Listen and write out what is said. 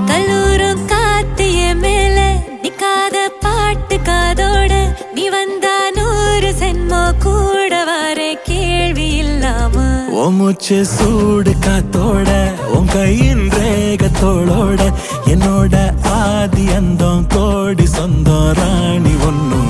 கல்லூரும் காத்திய மேல நிக்காத பாட்டு காதோட நீ வந்தா 100 சென்மோ கூட வர கேள்வி இல்லாம மூச்சு சூடு காத்தோட உன் கையின் ரேகத்தோளோட என்னோட ஆதி அந்தம் கோடி சொந்தம் ராணி ஒன்னும்